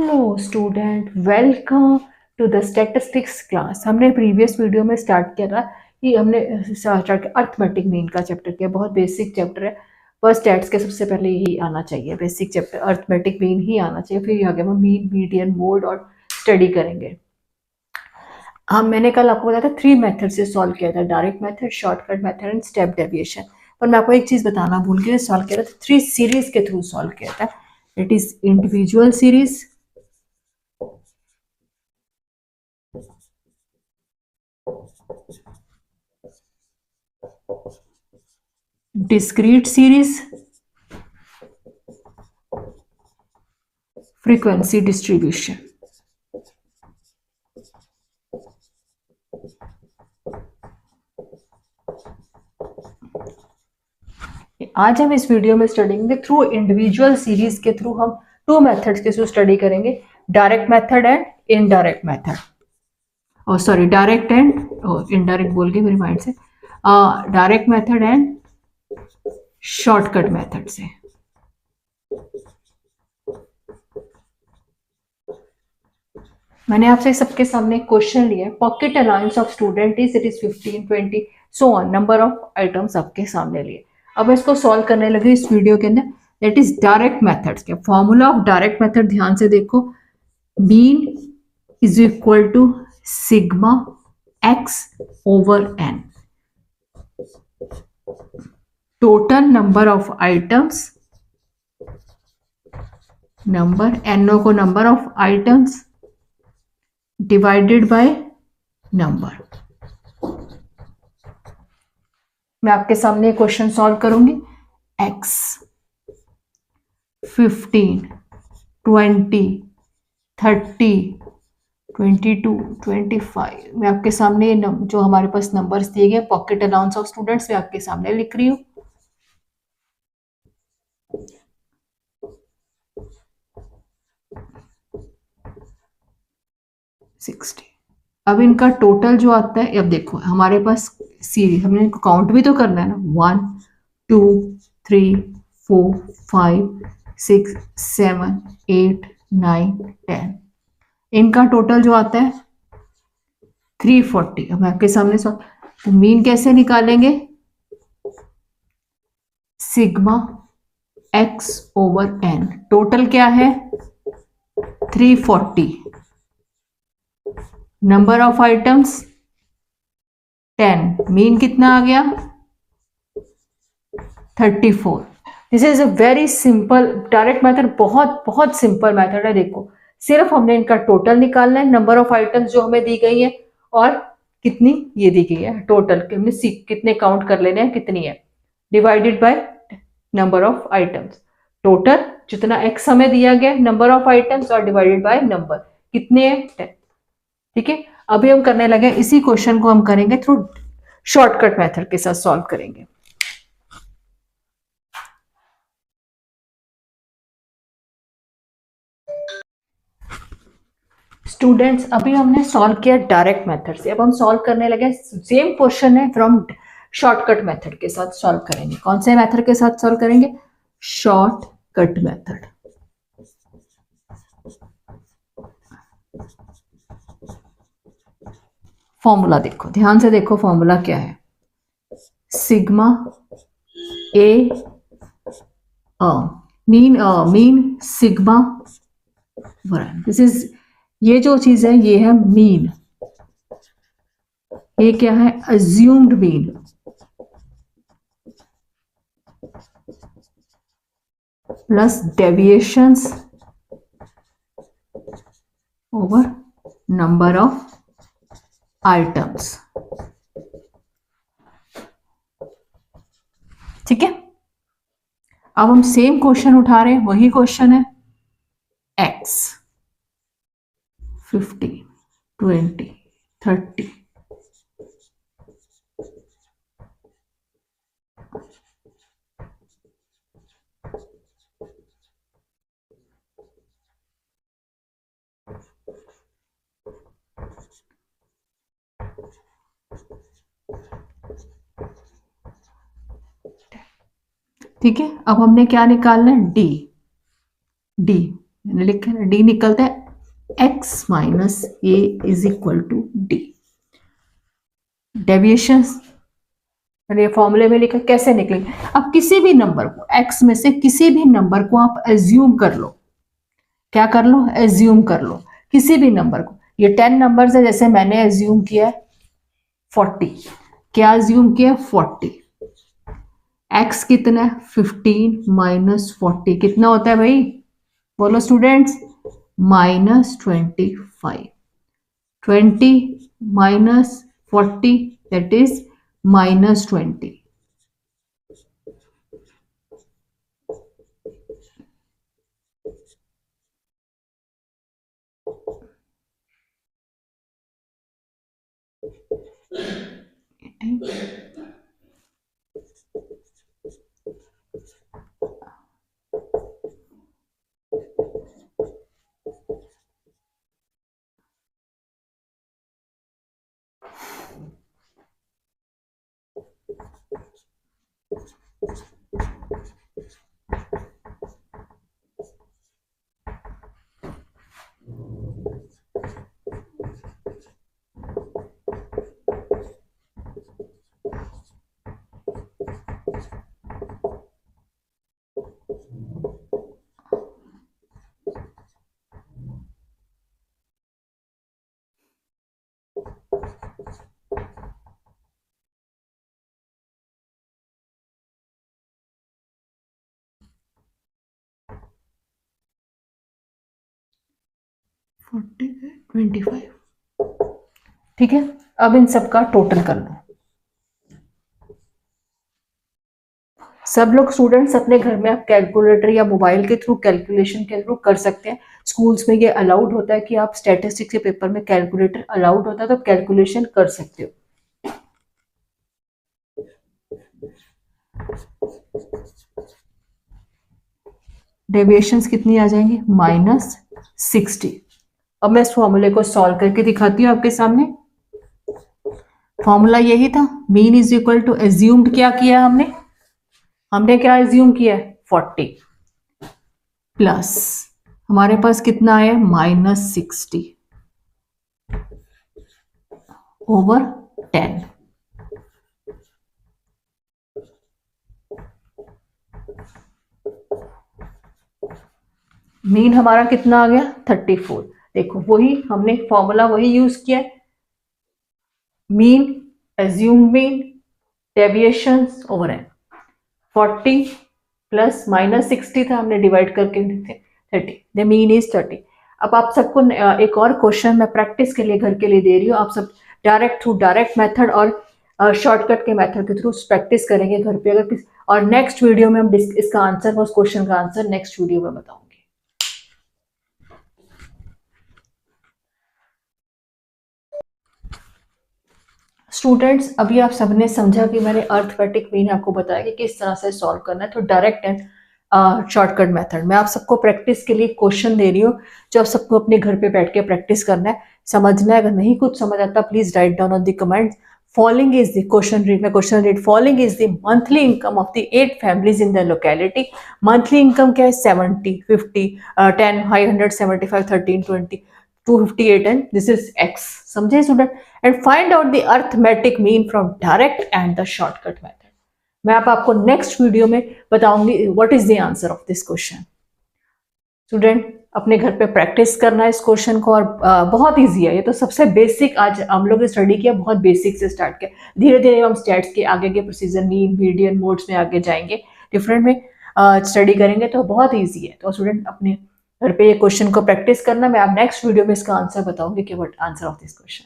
Hello student, welcome to the statistics class. हमने previous video में start किया था कि हमने स्टार्ट किया अर्थमेटिक मीन का चैप्टर किया। बहुत बेसिक चैप्टर है, फर्स्ट स्टैट्स के सबसे पहले यही आना चाहिए, basic chapter arithmetic mean he आना चाहिए। फिर आगे हम मीन, मीडियन, मोड और स्टडी करेंगे। मैंने कल आपको बताया था 3 मेथड से सॉल्व किया था, direct method, shortcut method and step deviation. पर मैं आपको एक चीज बताना भूल गया, सॉल्व किया था 3 सीरीज के थ्रू सॉल्व किया था। It is individual series, discrete series, frequency distribution। आज हम इस वीडियो में स्टडी करेंगे थ्रू इंडिविजुअल सीरीज के थ्रू। हम 2 मेथड्स के थ्रू स्टडी करेंगे, direct method and indirect method. और सॉरी, डायरेक्ट एंड इनडायरेक्ट बोल के मेरे माइंड से, direct method and shortcut method से। मैंने आपसे सबके सामने क्वेश्चन लिया है, pocket allowance of student is it is 15, 20 so on, number of items आपके सामने लिए। अब इसको सॉल्व करने लगे इस वीडियो के अंदर। दैट इज डायरेक्ट मेथड्स के फॉर्मूला ऑफ डायरेक्ट मेथड ध्यान से देखो। Mean is equal to sigma x over N, total number of items, number N O को number of items divided by number. मैं आपके सामने क्वेश्चन सॉल्व करूंगी। x 15, 20, 30, 22, 25। मैं आपके सामने जो हमारे पास नंबर्स दिए गए पॉकेट अलाउंस ऑफ स्टूडेंट्स मैं आपके सामने लिख रही हूँ। अब इनका टोटल जो आता है, अब देखो हमारे पास सीरीज, हमने इनको काउंट भी तो करना है ना। 1, 2, 3, 4, 5, 6, 7, 8, 9, 10। इनका टोटल जो आता है 340। अब आपके सामने तो मीन कैसे निकालेंगे? Sigma x over N. Total क्या है? 340। Number of items 10। मीन कितना आ गया? 34। This is a very simple direct method, बहुत बहुत सिंपल मेथड है। देखो सिर्फ हमने इनका टोटल निकालना है, नंबर ऑफ आइटम्स जो हमें दी गई है और कितनी ये दी गई है, टोटल कितने काउंट कर लेने हैं कितनी है, divided by number of items. Total जितना एक्स हमें दिया गया, नंबर ऑफ आइटम्स और डिवाइडेड बाय नंबर कितने हैं 10। ठीक है, अभी हम करने लगे इसी क्वेश्चन को हम करेंगे थ्रू शॉर्टकट मेथड के साथ सॉल्व करेंगे। स्टूडेंट्स अभी हमने सॉल्व किया डायरेक्ट मेथड से, अब हम सॉल्व करने लगे सेम क्वेश्चन है फ्रॉम शॉर्टकट मेथड के साथ सॉल्व करेंगे। कौन से मेथड के साथ सॉल्व करेंगे? Shortcut method. फॉर्मूला देखो, ध्यान से देखो फॉर्मूला क्या है। Sigma A mean sigma one. This is, ये जो चीज है ये है मीन, ये क्या है? Assumed mean plus deviations over number of items. ठीक है, अब हम सेम क्वेश्चन उठा रहे हैं, वही क्वेश्चन है x 15, 20, 30, ठीक है। अब हमने क्या निकालना है? डी। मैंने लिखा है डी निकलता है x minus A is equal to D. Deviations मैंने फॉर्मूले में लिखा, कैसे निकलेंगे? अब किसी भी नंबर को x में से किसी भी नंबर को आप एज्यूम कर लो। क्या कर लो? एज्यूम कर लो किसी भी नंबर को। ये 10 नंबर्स है, जैसे मैंने एज्यूम किया है 40। क्या एज्यूम किया? 40। x कितना है? 15 माइनस 40 कितना होता है भाई? बोलो students, -25। 20 minus 40 that is -20। Forty 25। ठीक है, अब इन सबका टोटल कर लो। सब लोग स्टूडेंट्स अपने घर में आप कैलकुलेटर या मोबाइल के थ्रू कैलकुलेशन के थ्रू कर सकते हैं। स्कूल्स में ये अलाउड होता है कि आप स्टैटिस्टिक्स के पेपर में कैलकुलेटर अलाउड होता है, तो कैलकुलेशन कर सकते हो। डेविएशंस कितनी आ जाएंगी? -60। अब मैं इस फॉर्मूले को सॉल्व करके दिखाती हूँ आपके सामने। फॉर्मूला यही था, mean is equal to, assumed क्या किया हमने? हमने क्या एज्यूम किया? 40 प्लस हमारे पास कितना आया? -60 ओवर 10। मीन हमारा कितना आ गया? 34। देखो वही हमने फॉर्मूला वही यूज किया, mean, assume mean, deviations over N. 40 plus -60 था, हमने डिवाइड करके 30, द मीन इज 30। अब आप सबको एक और क्वेश्चन मैं प्रैक्टिस के लिए घर के लिए दे रही हूँ। आप सब डायरेक्ट थ्रू डायरेक्ट मेथड और शॉर्टकट के मेथड के थ्रू प्रैक्टिस करेंगे घर पे। अगर और नेक्स्ट वीडियो में हम इसका आंसर, उस क्वेश्चन का आंसर नेक्स्ट वीडियो में बताऊंगी। स्टूडेंट्स, अभी आप सबने समझा कि मैंने अर्थमेटिक मीन आपको बताया कि किस तरह से सॉल्व करना है, तो डायरेक्ट एंड शॉर्टकट मेथड। मैं आप सबको प्रैक्टिस के लिए क्वेश्चन दे रही हूँ, जो आप सबको अपने घर पे बैठ के प्रैक्टिस करना है, समझना है। अगर नहीं कुछ समझ आता, please write down on the comments. Following is the question read, मैं question read. Following is the monthly income of the 8 families in the locality. Monthly income क्या है? 70, 50, 10, 500, 75, 13, 20, 258 एंड दिस इज x। समझे student? And find out the arithmetic mean from direct and the shortcut method. मैं आपको next video में बताऊंगी what is the answer of this question. Student, अपने घर पे प्रैक्टिस करना है इस क्वेश्चन को, और बहुत इजी है ये तो। सबसे बेसिक आज हम लोग स्टडी किया, बहुत बेसिक से स्टार्ट किया। धीरे धीरे हम स्टैट्स के आगे के प्रोसीजर, मीन, मीडियन, मोड्स में आगे जाएंगे, डिफरेंट में स्टडी करेंगे, तो बहुत ईजी है। तो स्टूडेंट अपने घर पे ये क्वेश्चन को प्रैक्टिस करना। मैं आप नेक्स्ट वीडियो में इसका आंसर बताऊंगी कि what answer of this question.